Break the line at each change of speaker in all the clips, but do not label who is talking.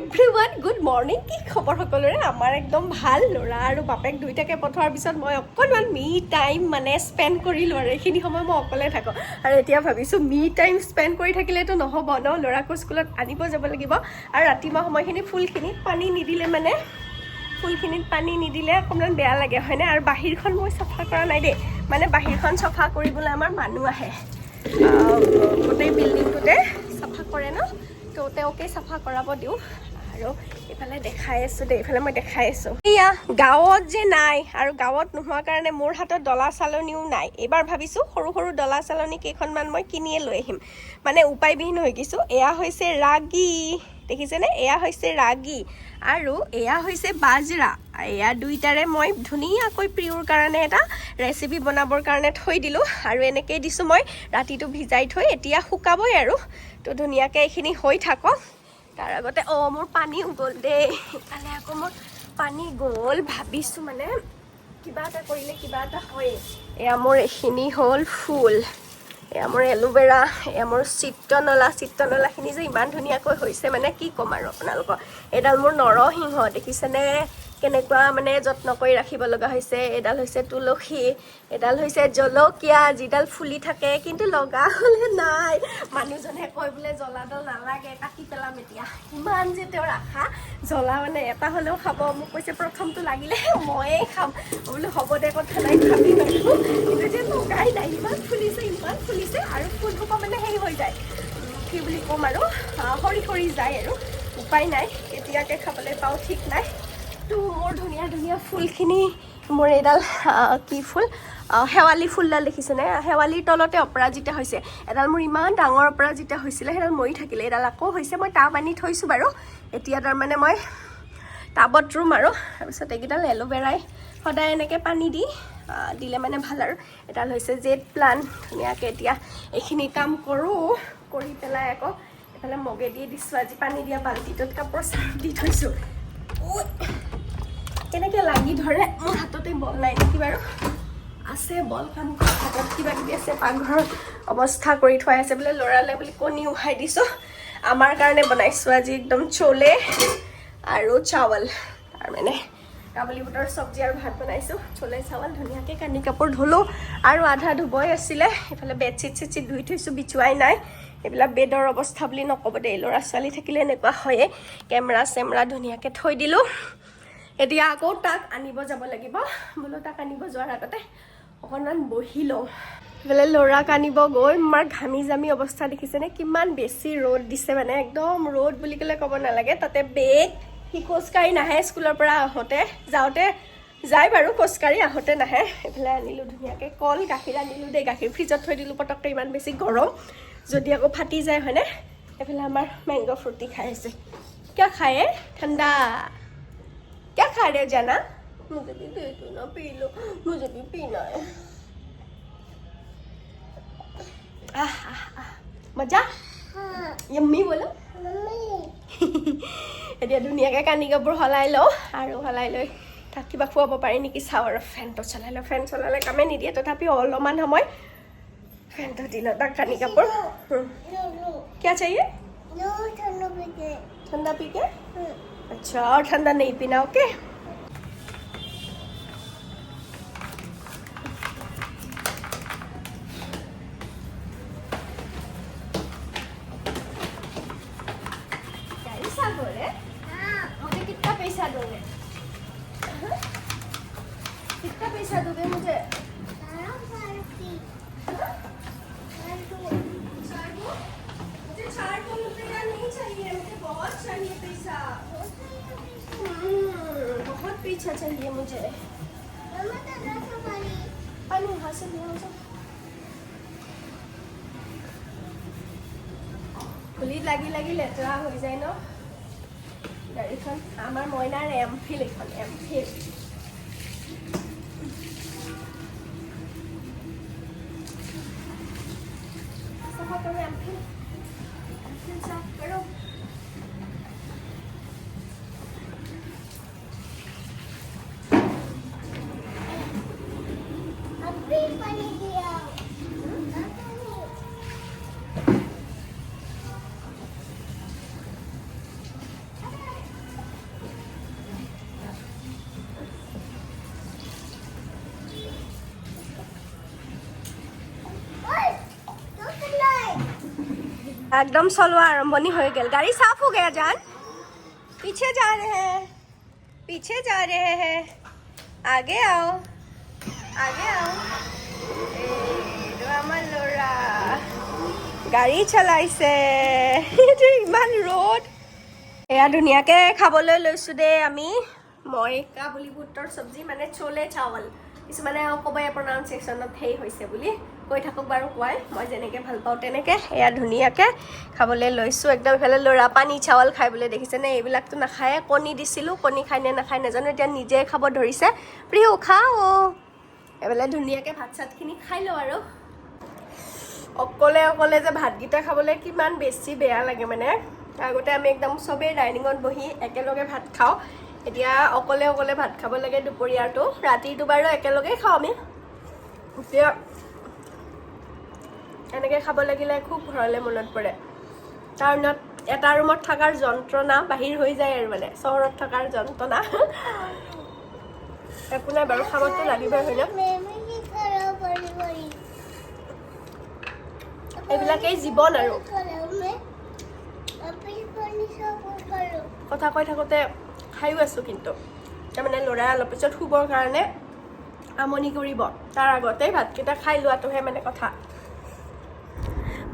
everyone good morning কি খবৰ সকলোৰে আমাৰ একদম ভাল ল'ৰা আৰু বাপেক দুইটাকে পঠোৱাৰ পিছত মই অকণমান মি টাইম মানে স্পেণ্ড কৰিলোঁ আৰু এইখিনি সময় মই অকলে থাকোঁ আৰু এতিয়া ভাবিছোঁ মি টাইম স্পেণ্ড কৰি থাকিলেতো নহ'ব ন ল'ৰাকো স্কুলত আনিব যাব লাগিব আৰু ৰাতিপুৱা সময়খিনি ফুলখিনিত পানী নিদিলে মানে ফুলখিনিত পানী নিদিলে অকণমান বেয়া লাগে হয়নে আৰু বাহিৰখন মই চাফা কৰা নাই দেই মানে বাহিৰখন চাফা কৰিবলৈ আমাৰ মানুহ আহে গোটেই বিল্ডিংটোতে চাফা কৰে ন তো তেওঁকে চাফা কৰাব দিওঁ আৰু এইফালে দেখাই আছোঁ দেই এইফালে মই দেখাই আছোঁ এয়া গাঁৱত যে নাই আৰু গাঁৱত নোহোৱাৰ কাৰণে মোৰ হাতত ডলা চালনীও নাই এইবাৰ ভাবিছোঁ সৰু সৰু ডলা চালনী কেইখনমান মই কিনিয়ে লৈ আহিম মানে উপায়বিহীন হৈ গৈছোঁ এয়া হৈছে ৰাগী দেখিছেনে এয়া হৈছে ৰাগী আৰু এয়া হৈছে বাজৰা এয়া দুইটাৰে মই ধুনীয়াকৈ প্ৰিয়ৰ কাৰণে এটা ৰেচিপি বনাবৰ কাৰণে থৈ দিলোঁ আৰু এনেকৈ দিছোঁ মই ৰাতিটো ভিজাই থৈ এতিয়া শুকাবই আৰু তো ধুনীয়াকৈ এইখিনি হৈ থাকক তাৰ আগতে মোৰ পানী গ'ল দেই সেইকাৰণে আকৌ মোৰ পানী গ'ল ভাবিছোঁ মানে কিবা এটা কৰিলে কিবা এটা হয় এয়া মোৰ এইখিনি হ'ল ফুল এয়া মোৰ এলোভেৰা এয়া মোৰ চিত্ৰনলাখিনি যে ইমান ধুনীয়াকৈ হৈছে মানে কি ক'ম আৰু আপোনালোকক এডাল মোৰ নৰসিংহ দেখিছেনে কেনেকুৱা মানে যত্ন কৰি ৰাখিব লগা হৈছে এডাল হৈছে তুলসী এডাল হৈছে জলকীয়া যিডাল ফুলি থাকে কিন্তু লগা হ'লে নাই মানুহজনে কয় বোলে জ্বলাডাল নালাগে কাটি পেলাম এতিয়া ইমান যে তেওঁৰ আশা জ্বলা মানে এটা হ'লেও খাব মোক কৈছে প্ৰথমটো লাগিলে ময়ে খাম বোলো হ'ব দে কথা নাই খাবি বাৰু কিন্তু যে লগাই নাই ইমান ফুলিছে আৰু ফুলসোপা মানে হেৰি হৈ যায় কি বুলি ক'ম আৰু সৰি যায় আৰু উপায় নাই কেতিয়াকৈ খাবলৈ পাওঁ ঠিক নাই তো মোৰ ধুনীয়া ফুলখিনি মোৰ এইডাল কি ফুল শেৱালি ফুলডাল দেখিছেনে শেৱালিৰ তলতে অপৰাজিতা হৈছে এডাল মোৰ ইমান ডাঙৰ অপৰাজিতা হৈছিলে সেইডাল মৰি থাকিলে এডাল আকৌ হৈছে মই টাব আনি থৈছোঁ বাৰু এতিয়া তাৰমানে মই টাবত ৰুম আৰু তাৰপিছত এইকেইডাল এলোভেৰাই সদায় এনেকৈ পানী দিলে মানে ভাল আৰু এডাল হৈছে জেড প্লান্ট ধুনীয়াকৈ এতিয়া এইখিনি কাম কৰি পেলাই আকৌ এইফালে মগে দি দিছোঁ আজি পানী দিয়া বাল্টিটোত কাপোৰ দি থৈছোঁ কেনেকৈ লাগি ধৰে মোৰ হাততে বল নাই নেকি বাৰু আছে বল কাম হাতত কিবা কিবি আছে পাকঘৰত অৱস্থা কৰি থোৱাই আছে বোলে ল'ৰালে বুলি কণী উহাই দিছোঁ আমাৰ কাৰণে বনাইছোঁ আজি একদম চলে আৰু চাৱল তাৰমানে কাবুলী বুটৰ চব্জি আৰু ভাত বনাইছোঁ চলে চাৱল ধুনীয়াকৈ কানি কাপোৰ ধুলোঁ আৰু আধা ধুবই আছিলে এইফালে বেডশ্বীট চেডশ্বীট ধুই থৈছোঁ বিচুৱাই নাই এইবিলাক বেডৰ অৱস্থা বুলি নক'ব দেই ল'ৰা ছোৱালী থাকিলে এনেকুৱা হয়ে কেমেৰা চেমেৰা ধুনীয়াকৈ থৈ দিলোঁ এতিয়া আকৌ তাক আনিব যাব লাগিব বোলো তাক আনিব যোৱাৰ আগতে অকণমান বহি লওঁ এইফালে ল'ৰাক আনিব গৈ আমাৰ ঘামি জামি অৱস্থা দেখিছেনে কিমান বেছি ৰ'দ দিছে মানে একদম ৰ'দ বুলি ক'লে ক'ব নালাগে তাতে বেগ সি খোজকাঢ়ি নাহে স্কুলৰ পৰা যাওঁতে যায় বাৰু খোজকাঢ়ি আহোঁতে নাহে এইফালে আনিলোঁ ধুনীয়াকৈ কল গাখীৰ আনিলোঁ দেই গাখীৰ ফ্ৰিজত থৈ দিলোঁ পটককৈ ইমান বেছি গৰম যদি আকৌ ফাটি যায় হয়নে এইফালে আমাৰ মেংগ' ফ্ৰুটি খাই আছে কিয় খায় ঠাণ্ডা क्या खा रहे हो जाना मुझे भी दे दो ना पी लो मुझे भी पीना है मजा यम्मी बोलो এতিয়া ধুনীয়াকৈ কানি কাপোৰ সলাই লওঁ আৰু সলাই লৈ তাক কিবা খুৱাব পাৰি নেকি চাওঁ আৰু ফেনটো চলাই লওঁ ফেন চলালে কামে নিদিয়ে তথাপিও অলপমান সময় ফেনটো দিলোঁ তাক কানি কাপোৰ क्या चाहिए ठंडा पी के अच्छा और ठंडा नहीं पीना ओके पैसा दोगे मुझे कितना पैसा दोगे कितना पैसा दोगे मुझे मुझे 4 रुपया नहीं चाहिए मुझे बहुत चाहिए पैसा बहुत पीछा चाहिए मुझे पानी यहाँ से খুলিত লাগি লেতেৰা হৈ যায় ন গাড়ীখন আমাৰ মইনাৰ এমফিল এখন এমফিল চাফা কৰোঁ এমফিল চাফ কৰোঁ एकदम चलवा आरम्भनी हो गया गाड़ी साफ हो गया जान पीछे जा रहे हैं आगे आओ लड़ा गाड़ी चलाइছে ইমান রোড এয়া ধুনিয়াকে খাবলৈ লৈছো দে আমি মই কাবুলি বুটৰ সবজি মানে চলে চাवल কিছুমানে কবাই প্ৰনাউন্সিয়েচনত হেই হৈছে বুলি কৈ থাকক বাৰু কোৱাই মই যেনেকে ভাল পাও তেনেকে এয়া ধুনিয়াকে খাবলৈ লৈছো একদম ফেলে লৰা পানী চাवल খাইবলৈ দেখিছে নে এইবিলাকটো নাখায় কণী দিছিলো কণী খাই নে নাখায় নাজানো এতিয়া নিজে খাব ধৰিছে প্ৰিয় খাও এবেলে ধুনিয়াকে ভাত চাতখিনি খাই লো আৰু অকলে যে ভাতগিটা খাবলৈ কিমান বেছি বেয়া লাগে মানে আগতে আমি একদম সবে ডাইনিঙত বহি একেলগে ভাত খাও এতিয়া অকলে ভাত খাব লাগে দুপৰীয়াটো ৰাতিটো বাৰু একেলগে খাও আমি এতিয়া এনেকে খাব লাগিলে খুব ঘৰলে মনত পৰে কাৰণত এটা ৰুমত থাকাৰ যন্ত্ৰণা বাহিৰ হৈ যায় আৰু মানে চহৰত থাকাৰ যন্ত্ৰণা একোনা বাৰু খাবতো লাগিবই হয় না এইবিলাকেই জীৱন আৰু কথা কৈ থাকোতে খাইও আছো কিন্তু তাৰমানে ল'ৰা অলপ পিছত শুবৰ কাৰণে আমনি কৰিব তাৰ আগতে ভাতকেইটা খাই লোৱাটোহে মানে কথা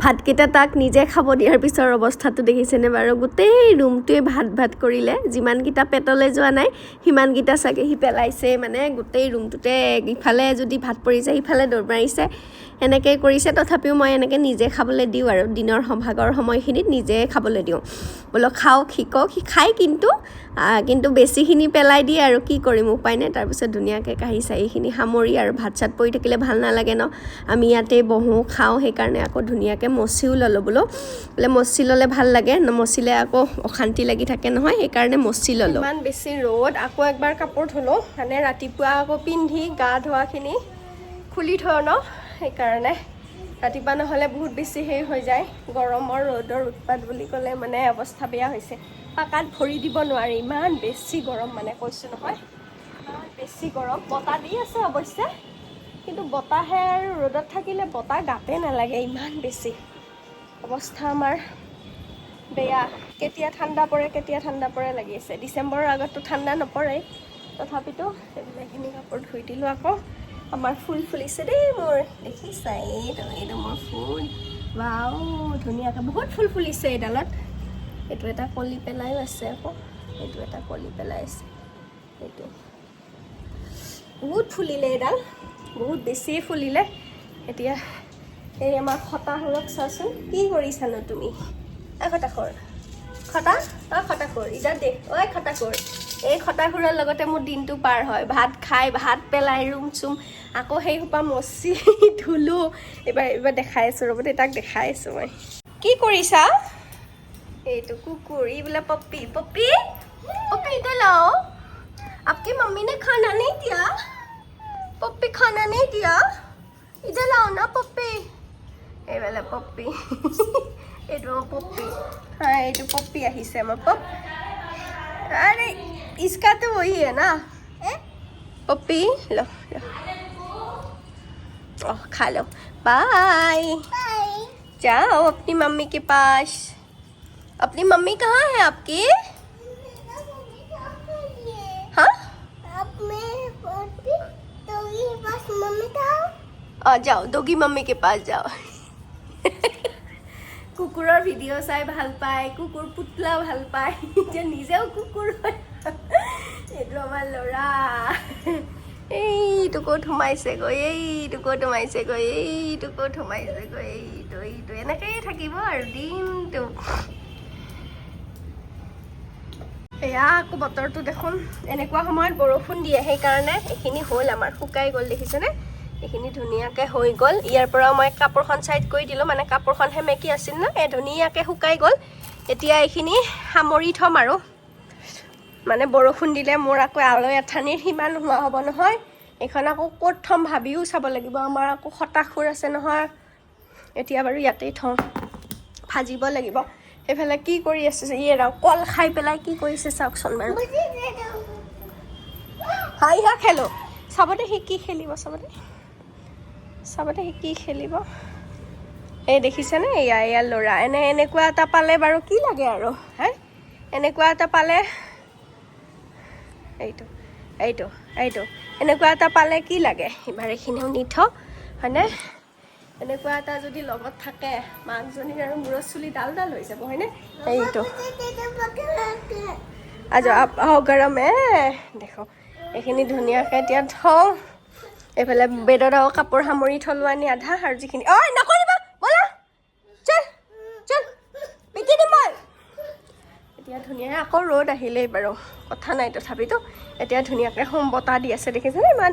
ভাতকেইটা তাক নিজে খাব দিয়াৰ পিছৰ অৱস্থাটো দেখিছেনে বাৰু গোটেই ৰুমটোৱে ভাত কৰিলে যিমানকেইটা পেটলৈ যোৱা নাই সিমানকেইটা চাগে হি পেলাইছে মানে গোটেই ৰুমটোতে ইফালে যদি ভাত পৰি যায় ইফালে দৌৰ মাৰিছে এনেকৈ কৰিছে তথাপিও মই এনেকৈ নিজে খাবলৈ দিওঁ আৰু দিনৰ ভাগৰ সময়খিনিত নিজে খাবলৈ দিওঁ বোলো খাও শিকক খাই কিন্তু বেছিখিনি পেলাই দিয়ে আৰু কি কৰিম উপায় নাই তাৰপিছত ধুনীয়াকৈ কাঢ়ি চাহিখিনি সামৰি আৰু ভাত চাত পৰি থাকিলে ভাল নালাগে ন আমি ইয়াতে বহোঁ খাওঁ সেইকাৰণে আকৌ ধুনীয়াকৈ মচিও ল'লোঁ বোলো মচি ল'লে ভাল লাগে নমচিলে আকৌ অশান্তি লাগি থাকে নহয় সেইকাৰণে মচি ল'লোঁ ইমান বেছি ৰ'দ আকৌ একবাৰ কাপোৰ ধুলোঁ মানে ৰাতিপুৱা আকৌ পিন্ধি গা ধোৱাখিনি খুলি থওঁ ন সেইকাৰণে ৰাতিপুৱা নহ'লে বহুত বেছি হেৰি হৈ যায় গৰমৰ ৰ'দৰ উৎপাত বুলি ক'লে মানে অৱস্থা বেয়া হৈছে পাকাত ভৰি দিব নোৱাৰি ইমান বেছি গৰম মানে কৈছোঁ নহয় ইমান বেছি গৰম বতাহ দি আছে অৱশ্যে কিন্তু বতাহে আৰু ৰ'দত থাকিলে বতাহ গাতে নালাগে ইমান বেছি অৱস্থা আমাৰ বেয়া কেতিয়া ঠাণ্ডা পৰে লাগি আছে ডিচেম্বৰৰ আগততো ঠাণ্ডা নপৰে তথাপিতো এইখিনি কাপোৰ ধুই দিলোঁ আকৌ আমাৰ ফুল ফুলিছে দেই মোৰ দেখিছা এইটো মোৰ ফুল ৱাও ধুনীয়াকৈ বহুত ফুল ফুলিছে এইডালত এইটো এটা কলি পেলাইও আছে আকৌ এইটো এটা কলি পেলাই আছে এইটো বহুত ফুলিলে এইডাল বহুত বেছি ফুলিলে এতিয়া এই আমাৰ খটাখোৰক চাচোন কি কৰিছানো তুমি খটাখোৰ খটাখোৰ ইডাল দেখ খটাখোৰ এই খটাখোৰৰ লগতে মোৰ দিনটো পাৰ হয় ভাত খাই ভাত পেলাই ৰুম চুম আকৌ সেই সোপা মচি ধুলোঁ এইবাৰ দেখাই আছোঁ ৰ'ব তাক দেখাই আছোঁ মই কি কৰিছা এইটো কুকুৰ ই বোলে পপ্পি इधर आओ आपकी मम्मी ने खाना नहीं दिया पप्पी खाना नहीं दिया इधर आओ ना पप्पी ये वाला पप्पी এইটো पप्पी हाँ এইটো पप्पी আহিছে আমার पप अरे इसका तो वही है ना पप्पी लो खा लो बाय जाओ अपनी मम्मी के पास अपनी मम्मी कहाँ है आपकी हाँ जाओ दोगी मम्मी के पास जाओ कुकुৰৰ ভিডিঅ' চাই ভাল পায় কুকুৰ পুতলা ভাল পায় যে নিজেও কুকুৰ এইটো আমাৰ ল'ৰা এইটো ক'ত সোমাইছেগৈ এইটো এনেকেই থাকিব আৰু দিনটো এয়া আকৌ বতৰটো দেখোন এনেকুৱা সময়ত বৰষুণ দিয়ে সেইকাৰণে এইখিনি হ'ল আমাৰ শুকাই গ'ল দেখিছেনে এইখিনি ধুনীয়াকৈ হৈ গ'ল ইয়াৰ পৰা মই কাপোৰখন সাইড কৰি দিলোঁ মানে কাপোৰখন হেমেকি আছিল না এই ধুনীয়াকৈ শুকাই গ'ল এতিয়া এইখিনি সামৰি থ'ম আৰু মানে বৰষুণ দিলে মোৰ আকৌ আলৈ আঠানিৰ সীমা নোহোৱা হ'ব নহয় এইখন আকৌ ক'ত থ'ম ভাবিও চাব লাগিব আমাৰ আকৌ খটাখুৰ আছে নহয় এতিয়া বাৰু ইয়াতেই থওঁ ভাজিব লাগিব এইফালে কি কৰি আছে কল খাই পেলাই কি কৰিছে চাওকচোন বাৰু হাই খেলো চাবতে সি কি খেলিব চাবতে সি কি খেলিব এই দেখিছেনে এয়া ল'ৰা এনেকুৱা এটা পালে বাৰু কি লাগে আৰু হে এনেকুৱা এটা পালে এইটো এনেকুৱা এটা পালে কি লাগে এবাৰ এইখিনিও নি থ হয়নে এনেকুৱা এটা যদি লগত থাকে মাকজনীৰ আৰু মূৰৰ চুলি ডাল হৈ যাব হয়নে এইটো গৰম দেখো এইখিনি ধুনীয়াকৈ এতিয়া থওঁ এইফালে বেডত আৰু কাপোৰ সামৰি থলো আনি আধা আৰু যিখিনি নকৰিবা ব'লা চল পিটি দিম মই এতিয়া ধুনীয়াকৈ আকৌ ৰ'দ আহিলেই বাৰু কথা নাই তথাপিতো এতিয়া ধুনীয়াকৈ বতাহ দি আছে দেখিছেনে ইমান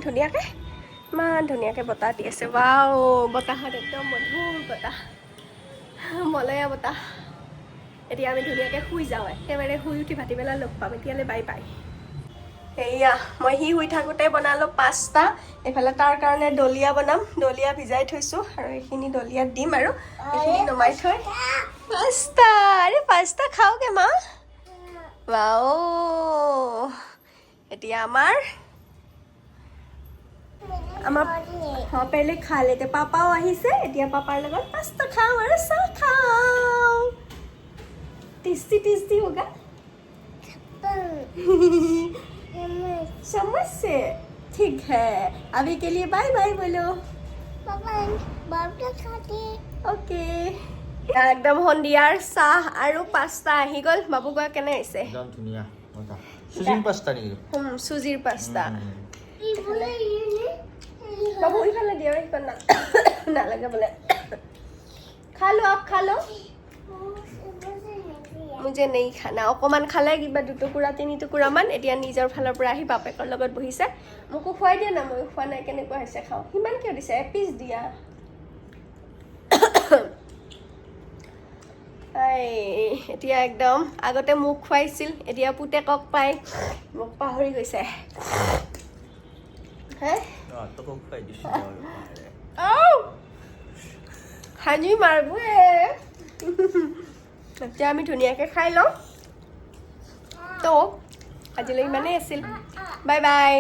ধুনীয়াকৈ বতাহ দি আছে ৱাও বতাহত একদম মধুৰ বতাহ মলয়া বতাহ এতিয়া আমি ধুনীয়াকৈ শুই যাওঁ একেবাৰে শুই উঠি ভাটিবেলা লগ পাম এতিয়ালৈ বাই বাই এয়া মই সি শুই থাকোঁতে বনালোঁ পাস্তা এইফালে তাৰ কাৰণে দলিয়া বনাম দলিয়া ভিজাই থৈছোঁ আৰু এইখিনি দলিয়াত দিম আৰু এইখিনি নমাই থৈ পাস্তা খাওঁগে মা ৱাও এতিয়া আমাৰ পেলে খা লেতে পাপাও আহিছে এতিয়া পাপাৰ লগত পাস্তা খাওঁ আৰু চাহ খাওঁ টেষ্টি হোগা समझ से ठीक है अभी के लिए बाय बाय बोलो ओके একদম সন্ধিয়াৰ চাহ আৰু পাস্তা আহি গ'ল বাবু কোৱা কেনে হৈছে
একদম ধুনীয়া মজা সুজিৰ পাস্তা নেকি
সুজিৰ পাস্তা বাবু ইফালে দিও ইফালে নালাগে বোলে खा लो मुझे नहीं खाना অকমান খালে কিবা দুটুকুৰা তিনি টুকুৰা মান এতিয়া নিজৰ ফালৰ পৰা আহি বাপেকৰ লগত বহিছে মোকো খুৱাই দিয়া না মই খোৱা নাই কেনেকুৱা হৈছে খাওঁ কিমান কিয় দিছে এপিচ দিয়া এতিয়া একদম আগতে মোক খুৱাইছিল এতিয়া পুতেকক পাই মোক পাহৰি গৈছে হানি মাৰবো এতিয়া আমি ধুনীয়াকৈ খাই লওঁ তো আজিলৈ ইমানেই আছিল বাই বাই